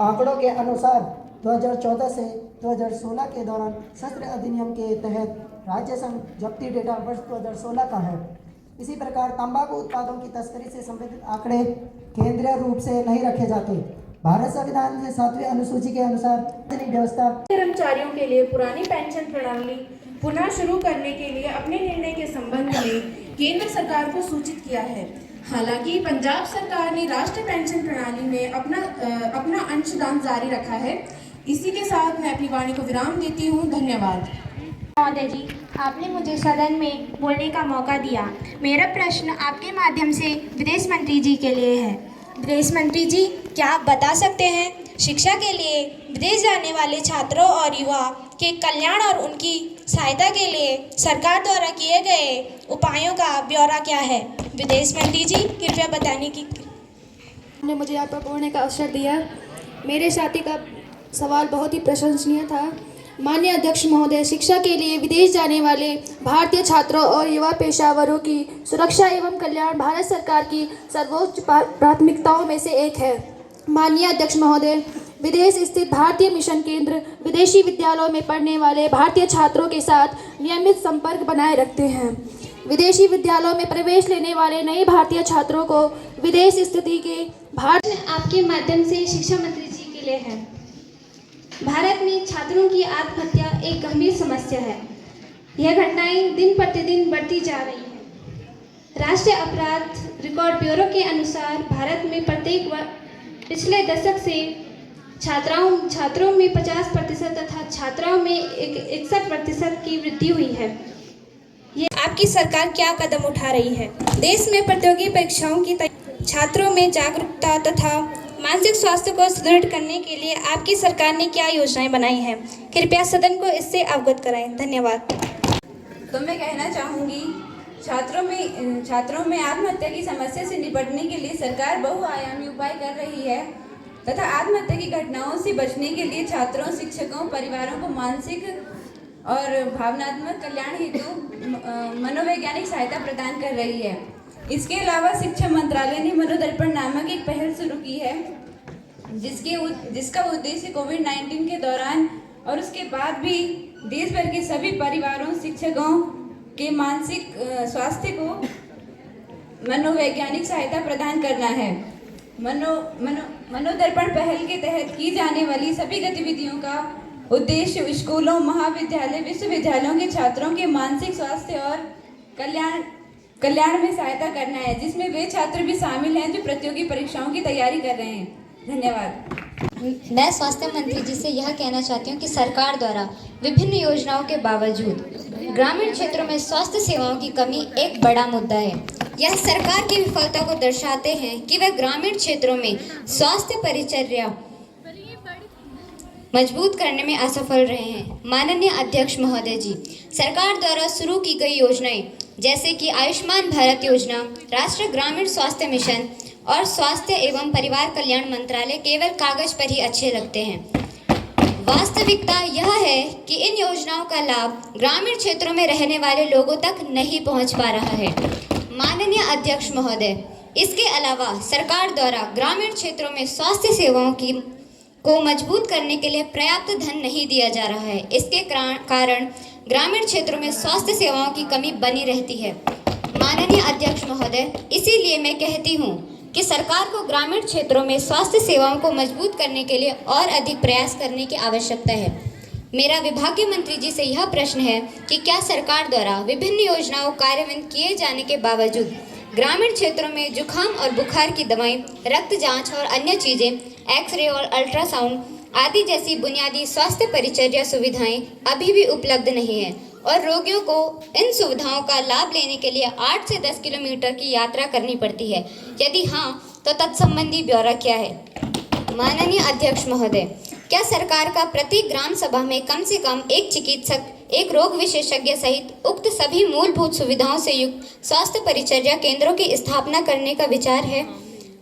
आंकड़ों के अनुसार 2014 से 2016 के दौरान शस्त्र अधिनियम के तहत राज्य संघ जब्ती डेटा वर्ष 2016 का है। इसी प्रकार तंबाकू उत्पादों की तस्करी से संबंधित आंकड़े केंद्रीय रूप से नहीं रखे जाते। भारत संविधान के 7वें अनुसूची के अनुसार व्यवस्था कर्मचारियों के लिए पुरानी पेंशन प्रणाली पुनः शुरू करने के लिए अपने निर्णय के संबंध में केंद्र सरकार को सूचित किया है। हालांकि पंजाब सरकार ने राष्ट्रीय पेंशन प्रणाली में अपना अंशदान जारी रखा है। इसी के साथ मैं अपनी वाणी को विराम देती हूँ। धन्यवाद। महोदय जी, आपने मुझे सदन में बोलने का मौका दिया। मेरा प्रश्न आपके माध्यम से विदेश मंत्री जी के लिए है। विदेश मंत्री जी, क्या आप बता सकते हैं शिक्षा के लिए विदेश जाने वाले छात्रों और युवा के कल्याण और उनकी सहायता के लिए सरकार द्वारा किए गए उपायों का ब्यौरा क्या है? विदेश मंत्री जी, कृपया बताने की। ने मुझे यहाँ पर बोलने का अवसर दिया। मेरे साथी का सवाल बहुत ही प्रशंसनीय था। माननीय अध्यक्ष महोदय, शिक्षा के लिए विदेश जाने वाले भारतीय छात्रों और युवा पेशेवरों की सुरक्षा एवं कल्याण भारत सरकार की सर्वोच्च प्राथमिकताओं में से एक है। माननीय अध्यक्ष महोदय, विदेश स्थित भारतीय मिशन केंद्र विदेशी विद्यालयों में पढ़ने वाले भारतीय छात्रों के साथ नियमित संपर्क बनाए रखते हैं। विदेशी विद्यालयों में प्रवेश लेने वाले नए भारतीय छात्रों को विदेश स्थिति के भारत आपके माध्यम से शिक्षा मंत्री जी के लिए है। भारत में छात्रों की आत्महत्या एक गंभीर समस्या है। यह घटनाएं दिन प्रतिदिन बढ़ती जा रही हैं। राष्ट्रीय अपराध रिकॉर्ड ब्यूरो के अनुसार भारत में प्रत्येक पिछले दशक से छात्रों में 50% तथा छात्राओं में 61% की वृद्धि हुई है। ये आपकी सरकार क्या कदम उठा रही है? देश में प्रतियोगी परीक्षाओं की छात्रों में जागरूकता तथा मानसिक स्वास्थ्य को सुदृढ़ करने के लिए आपकी सरकार ने क्या योजनाएं बनाई हैं? कृपया सदन को इससे अवगत कराएं। धन्यवाद। तो मैं कहना चाहूँगी, छात्रों में आत्महत्या की समस्या से निपटने के लिए सरकार बहुआयामी उपाय कर रही है तथा आत्महत्या की घटनाओं से बचने के लिए छात्रों, शिक्षकों, परिवारों को मानसिक और भावनात्मक कल्याण हेतु मनोवैज्ञानिक सहायता प्रदान कर रही है। इसके अलावा शिक्षा मंत्रालय ने मनोदर्पण नामक एक पहल शुरू की है, जिसका उद्देश्य कोविड-19 के दौरान और उसके बाद भी देश भर के सभी परिवारों, शिक्षकों के मानसिक स्वास्थ्य को मनोवैज्ञानिक सहायता प्रदान करना है। मनोदर्पण पहल के तहत की जाने वाली सभी गतिविधियों का उद्देश्य स्कूलों, महाविद्यालय, विश्वविद्यालयों के छात्रों के मानसिक स्वास्थ्य और कल्याण में सहायता करना है, जिसमें वे छात्र भी शामिल हैं जो प्रतियोगी परीक्षाओं की तैयारी कर रहे हैं। धन्यवाद। मैं स्वास्थ्य मंत्री जी से यह कहना चाहती हूँ कि सरकार द्वारा विभिन्न योजनाओं के बावजूद ग्रामीण क्षेत्रों में स्वास्थ्य सेवाओं की कमी एक बड़ा मुद्दा है। यह सरकार की विफलता को दर्शाते हैं कि वह ग्रामीण क्षेत्रों में स्वास्थ्य परिचर्या मजबूत करने में असफल रहे हैं। माननीय अध्यक्ष महोदय जी, सरकार द्वारा शुरू की गई योजनाएं जैसे कि आयुष्मान भारत योजना, राष्ट्रीय ग्रामीण स्वास्थ्य मिशन और स्वास्थ्य एवं परिवार कल्याण मंत्रालय केवल कागज पर ही अच्छे लगते हैं। वास्तविकता यह है कि इन योजनाओं का लाभ ग्रामीण क्षेत्रों में रहने वाले लोगों तक नहीं पहुंच पा रहा है। माननीय अध्यक्ष महोदय, इसके अलावा सरकार द्वारा ग्रामीण क्षेत्रों में स्वास्थ्य सेवाओं को मजबूत करने के लिए पर्याप्त धन नहीं दिया जा रहा है। इसके कारण ग्रामीण क्षेत्रों में स्वास्थ्य सेवाओं की कमी बनी रहती है। माननीय अध्यक्ष महोदय, इसीलिए मैं कहती हूँ कि सरकार को ग्रामीण क्षेत्रों में स्वास्थ्य सेवाओं को मजबूत करने के लिए और अधिक प्रयास करने की आवश्यकता है। मेरा विभागीय मंत्री जी से यह प्रश्न है कि क्या सरकार द्वारा विभिन्न योजनाओं कार्यान्वित किए जाने के बावजूद ग्रामीण क्षेत्रों में जुकाम और बुखार की दवाएं, रक्त जांच और अन्य चीज़ें, एक्सरे और अल्ट्रासाउंड आदि जैसी बुनियादी स्वास्थ्य परिचर्या सुविधाएं अभी भी उपलब्ध नहीं है और रोगियों को इन सुविधाओं का लाभ लेने के लिए 8 से 10 किलोमीटर की यात्रा करनी पड़ती है? यदि हाँ, तो तत्संबंधी ब्यौरा क्या है? माननीय अध्यक्ष महोदय, क्या सरकार का प्रति ग्राम सभा में कम से कम एक चिकित्सक, एक रोग विशेषज्ञ सहित उक्त सभी मूलभूत सुविधाओं से युक्त स्वास्थ्य परिचर्या केंद्रों की स्थापना करने का विचार है?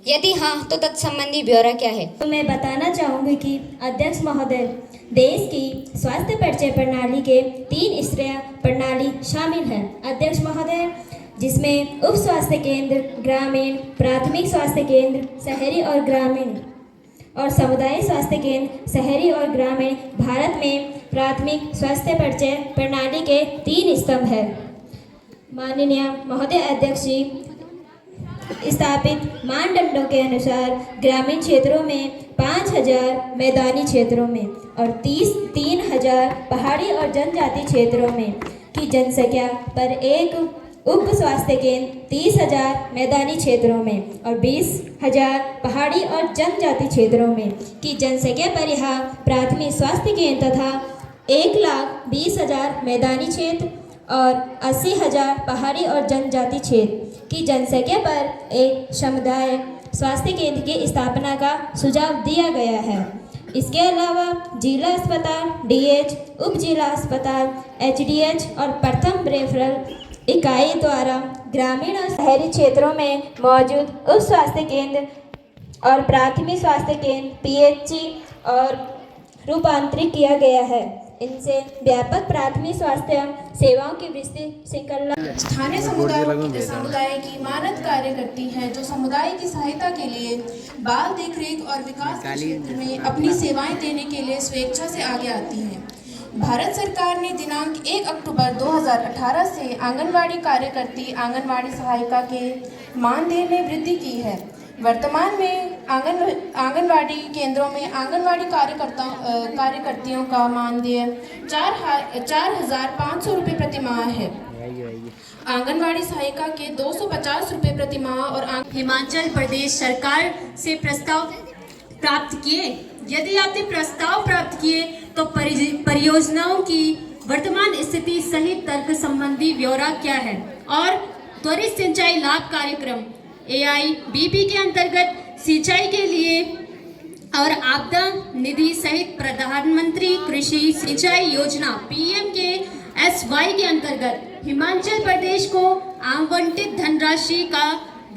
यदि हाँ, तो तत्संबंधी ब्यौरा क्या है? तो मैं बताना चाहूँगी कि अध्यक्ष महोदय, देश की स्वास्थ्य परिचय प्रणाली के 3 स्तरीय प्रणाली शामिल है अध्यक्ष महोदय, जिसमें उप स्वास्थ्य केंद्र, ग्रामीण, प्राथमिक स्वास्थ्य केंद्र, शहरी और ग्रामीण। और सामुदायिक स्वास्थ्य केंद्र शहरी और ग्रामीण भारत में प्राथमिक स्वास्थ्य परिचय प्रणाली के 3 स्तंभ हैं। माननीय महोदय अध्यक्ष जी, स्थापित मानदंडों के अनुसार ग्रामीण क्षेत्रों में 5000, मैदानी क्षेत्रों में और 3000 पहाड़ी और जनजाति क्षेत्रों में की जनसंख्या पर एक उप स्वास्थ्य केंद्र, 30,000 मैदानी क्षेत्रों में और 20,000 पहाड़ी और जनजाति क्षेत्रों में की जनसंख्या पर यह प्राथमिक स्वास्थ्य केंद्र तथा 1,20,000 मैदानी क्षेत्र और 80,000 पहाड़ी और जनजाति क्षेत्र की जनसंख्या पर एक समुदाय स्वास्थ्य केंद्र की स्थापना का सुझाव दिया गया है। इसके अलावा जिला अस्पताल, डीएच, उप जिला अस्पताल, एचडीएच और प्रथम रेफरल इकाई द्वारा ग्रामीण और शहरी क्षेत्रों में मौजूद उप स्वास्थ्य केंद्र और प्राथमिक स्वास्थ्य केंद्र पीएचसी और रूपांतरित किया गया है। इनसे व्यापक प्राथमिक स्वास्थ्य सेवाओं की विस्तृत श्रृंखला स्थानीय समुदाय की मानद कार्य करती है, जो समुदाय की सहायता के लिए बाल देखरेख और विकास के क्षेत्र में अपनी सेवाएं देने के लिए स्वेच्छा से आगे आती हैं। भारत सरकार ने दिनांक 1 अक्टूबर 2018 से आंगनवाड़ी कार्यकर्ती, आंगनवाड़ी सहायिका के मानदेय में वृद्धि की है। वर्तमान में आंगनवाड़ी केंद्रों में आंगनवाड़ी कार्यकर्तियों का मानदेय 4,500 रुपये प्रति माह है। आंगनवाड़ी सहायिका के 250 रुपये प्रति माह और हिमाचल प्रदेश सरकार से प्रस्ताव प्राप्त किए। यदि आपने प्रस्ताव प्राप्त किए तो परियोजनाओं की वर्तमान स्थिति सहित तर्क संबंधी ब्यौरा क्या है और त्वरित सिंचाई लाभ कार्यक्रम AIBP के अंतर्गत सिंचाई के लिए और आपदा निधि सहित प्रधानमंत्री कृषि सिंचाई योजना PMKSY के अंतर्गत हिमाचल प्रदेश को आवंटित धनराशि का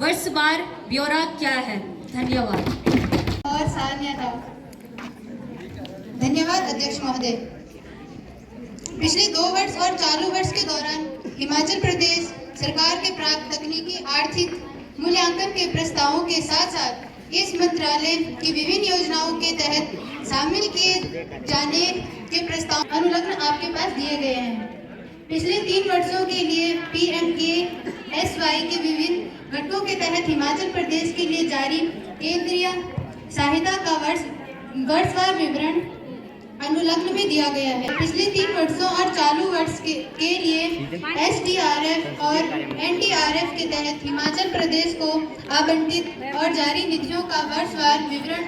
वर्षवार ब्यौरा क्या है? धन्यवाद। और सान्यता। धन्यवाद अध्यक्ष महोदय। पिछले 2 वर्ष और चालू वर्ष के दौरान हिमाचल प्रदेश सरकार के प्राप्त तकनीकी आर्थिक मूल्यांकन के प्रस्तावों के साथ साथ इस मंत्रालय की विभिन्न योजनाओं के तहत शामिल किए जाने के प्रस्ताव अनुलग्न आपके पास दिए गए हैं। पिछले 3 वर्षों के लिए PMKSY के विभिन्न घटकों के तहत हिमाचल प्रदेश के लिए जारी केंद्रीय सहायता का वर्षवार विवरण अनुलग्न में दिया गया है। पिछले 3 वर्षों और चालू वर्ष के लिए SDRF और NDRF के तहत हिमाचल प्रदेश को आवंटित और जारी निधियों का वर्षवार विवरण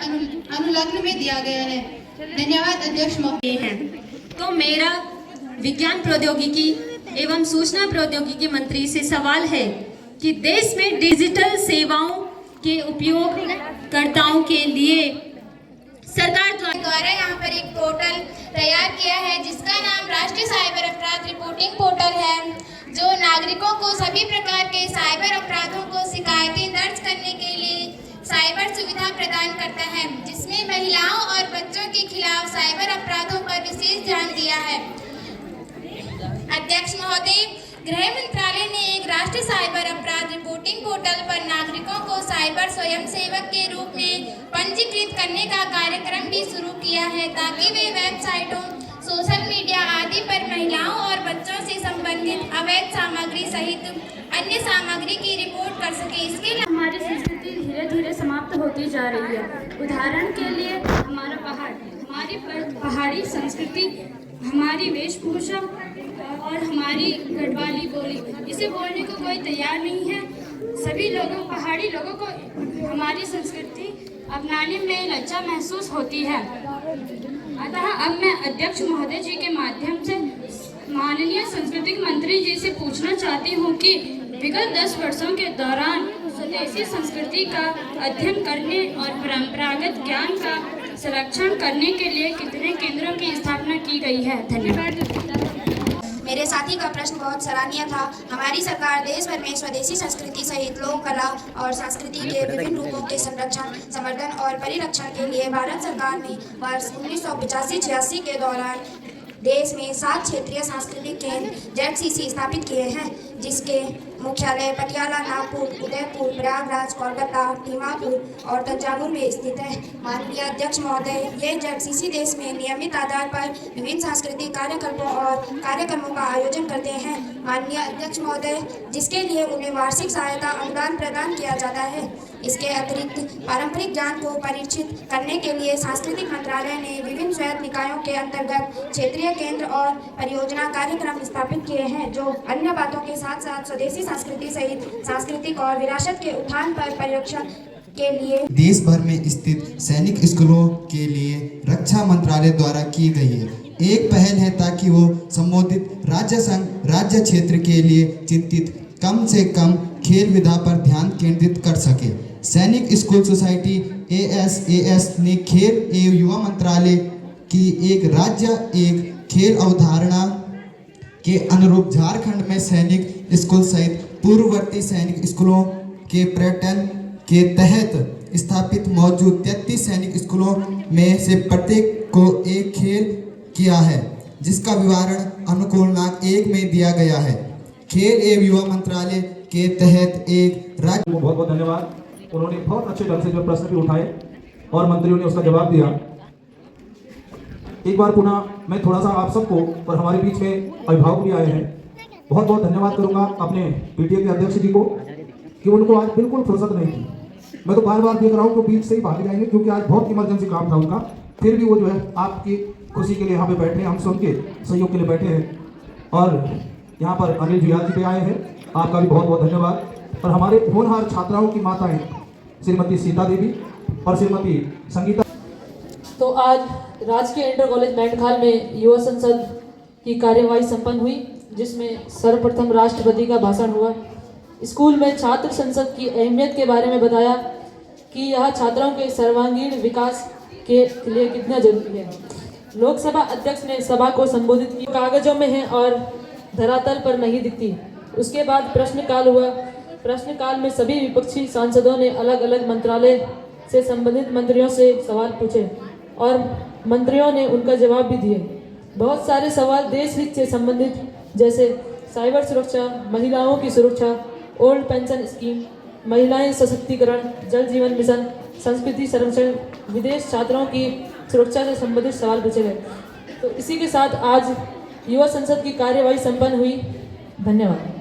अनुलग्न में दिया गया है। धन्यवाद अध्यक्ष महोदय। तो मेरा विज्ञान प्रौद्योगिकी एवं सूचना प्रौद्योगिकी मंत्री से सवाल है कि देश में डिजिटल सेवाओं के उपयोगकर्ताओं के लिए सरकार द्वारा यहाँ पर एक पोर्टल तैयार किया है जिसका नाम राष्ट्रीय साइबर अपराध रिपोर्टिंग पोर्टल है, जो नागरिकों को सभी प्रकार के साइबर अपराधों को शिकायतें दर्ज करने के लिए साइबर सुविधा प्रदान करता है, जिसमें महिलाओं और बच्चों के खिलाफ साइबर अपराधों पर विशेष ध्यान दिया है। अध्यक्ष महोदय, गृह मंत्रालय ने एक राष्ट्रीय साइबर अपराध रिपोर्टिंग पोर्टल पर नागरिकों को साइबर स्वयंसेवक के रूप में पंजीकृत करने का कार्यक्रम भी शुरू किया है, ताकि वे वेबसाइटों, सोशल मीडिया आदि पर महिलाओं और बच्चों से संबंधित अवैध सामग्री सहित अन्य सामग्री की रिपोर्ट कर सके। इसके अलावा हमारी संस्कृति धीरे धीरे समाप्त होती जा रही है। उदाहरण के लिए हमारी पहाड़ी संस्कृति, हमारी वेशभूषा और हमारी गढ़वाली बोली, इसे बोलने को कोई तैयार नहीं है। सभी लोगों, पहाड़ी लोगों को हमारी संस्कृति अपनाने में लज्जा महसूस होती है। अतः अब मैं अध्यक्ष महोदय जी के माध्यम से माननीय सांस्कृतिक मंत्री जी से पूछना चाहती हूँ कि विगत 10 वर्षों के दौरान स्वदेशी संस्कृति का अध्ययन करने और परंपरागत ज्ञान का संरक्षण करने के लिए कितने केंद्रों की स्थापना की गई है? धन्यवाद। मेरे साथी का प्रश्न बहुत सराहनीय था। हमारी सरकार देश भर में स्वदेशी संस्कृति सहित लोक कला और संस्कृति के विभिन्न रूपों के संरक्षण, संवर्धन और परिरक्षण के लिए भारत सरकार ने वर्ष 1985-86 के दौरान देश में 7 क्षेत्रीय सांस्कृतिक केंद्र ZCC स्थापित किए हैं, जिसके मुख्यालय पटियाला, नागपुर, उदयपुर, प्रयागराज, कोलकाता, दीमापुर और तंजावुर में स्थित है। माननीय अध्यक्ष महोदय, ये जगसीसी देश में नियमित आधार पर विभिन्न सांस्कृतिक कार्यक्रमों का आयोजन करते हैं। माननीय अध्यक्ष महोदय, जिसके लिए उन्हें वार्षिक सहायता अनुदान प्रदान किया जाता है। इसके अतिरिक्त पारंपरिक ज्ञान को परिचित करने के लिए सांस्कृतिक मंत्रालय ने विभिन्न स्वायत्त निकायों के अंतर्गत क्षेत्रीय केंद्र और परियोजना कार्यक्रम स्थापित किए हैं, जो अन्य बातों के साथ साथ स्वदेशी संस्कृति सहित सांस्कृतिक और विरासत के उत्थान पर परिरक्षण के लिए देश भर में स्थित सैनिक स्कूलों के लिए रक्षा मंत्रालय द्वारा की गई है। एक पहल है ताकि वो संबोधित राज्य संघ राज्य क्षेत्र के लिए चिंतित कम से कम खेल विधा पर ध्यान केंद्रित कर सके। सैनिक स्कूल सोसाइटी ASAS ने खेल एवं युवा मंत्रालय की एक राज्य एक खेल अवधारणा के अनुरूप झारखंड में सैनिक स्कूल सहित पूर्ववर्ती सैनिक स्कूलों के पर्यटन के तहत स्थापित मौजूद 33 सैनिक स्कूलों में से प्रत्येक को एक खेल किया है, जिसका विवरण अनुकूलनांक 1 में दिया गया है। खेल एवं युवा मंत्रालय के तहत एक राज्य को बहुत बहुत धन्यवाद। उन्होंने बहुत अच्छे ढंग से जो प्रश्न भी उठाए और मंत्रियों ने उसका जवाब दिया। एक बार पुनः मैं थोड़ा सा आप सबको और हमारे बीच में अभिभावक भी आए हैं, बहुत बहुत धन्यवाद करूंगा अपने PTA के अध्यक्ष जी को कि उनको आज बिल्कुल फुर्सत नहीं थी। मैं तो बार बार देख रहा हूँ कि बीच से ही भाग जाएंगे, क्योंकि आज बहुत इमरजेंसी काम था उनका, फिर भी वो जो है आपकी खुशी के लिए यहाँ पे बैठे हैं, हम सबके सहयोग के लिए बैठे हैं। और यहाँ पर अनिल जी भी आए हैं, आपका भी बहुत बहुत धन्यवाद। और हमारे होनहार छात्राओं की माताएं श्रीमती सीता देवी और श्रीमती संगीता। तो आज राजकीय इंटर कॉलेज मेंढखाल में युवा संसद की कार्यवाही संपन्न हुई, जिसमें सर्वप्रथम राष्ट्रपति का भाषण हुआ। स्कूल में छात्र संसद की अहमियत के बारे में बताया कि यह छात्रों के सर्वांगीण विकास के लिए कितना जरूरी है। लोकसभा अध्यक्ष ने सभा को संबोधित किया, कागजों में है और धरातल पर नहीं दिखती। उसके बाद प्रश्नकाल हुआ। प्रश्नकाल में सभी विपक्षी सांसदों ने अलग अलग मंत्रालय से संबंधित मंत्रियों से सवाल पूछे और मंत्रियों ने उनका जवाब भी दिए। बहुत सारे सवाल देश हित से संबंधित, जैसे साइबर सुरक्षा, महिलाओं की सुरक्षा, ओल्ड पेंशन स्कीम, महिलाएं सशक्तिकरण, जल जीवन मिशन, संस्कृति संरक्षण, विदेश छात्रों की सुरक्षा से संबंधित सवाल पूछे गए। तो इसी के साथ आज युवा संसद की कार्यवाही संपन्न हुई। धन्यवाद।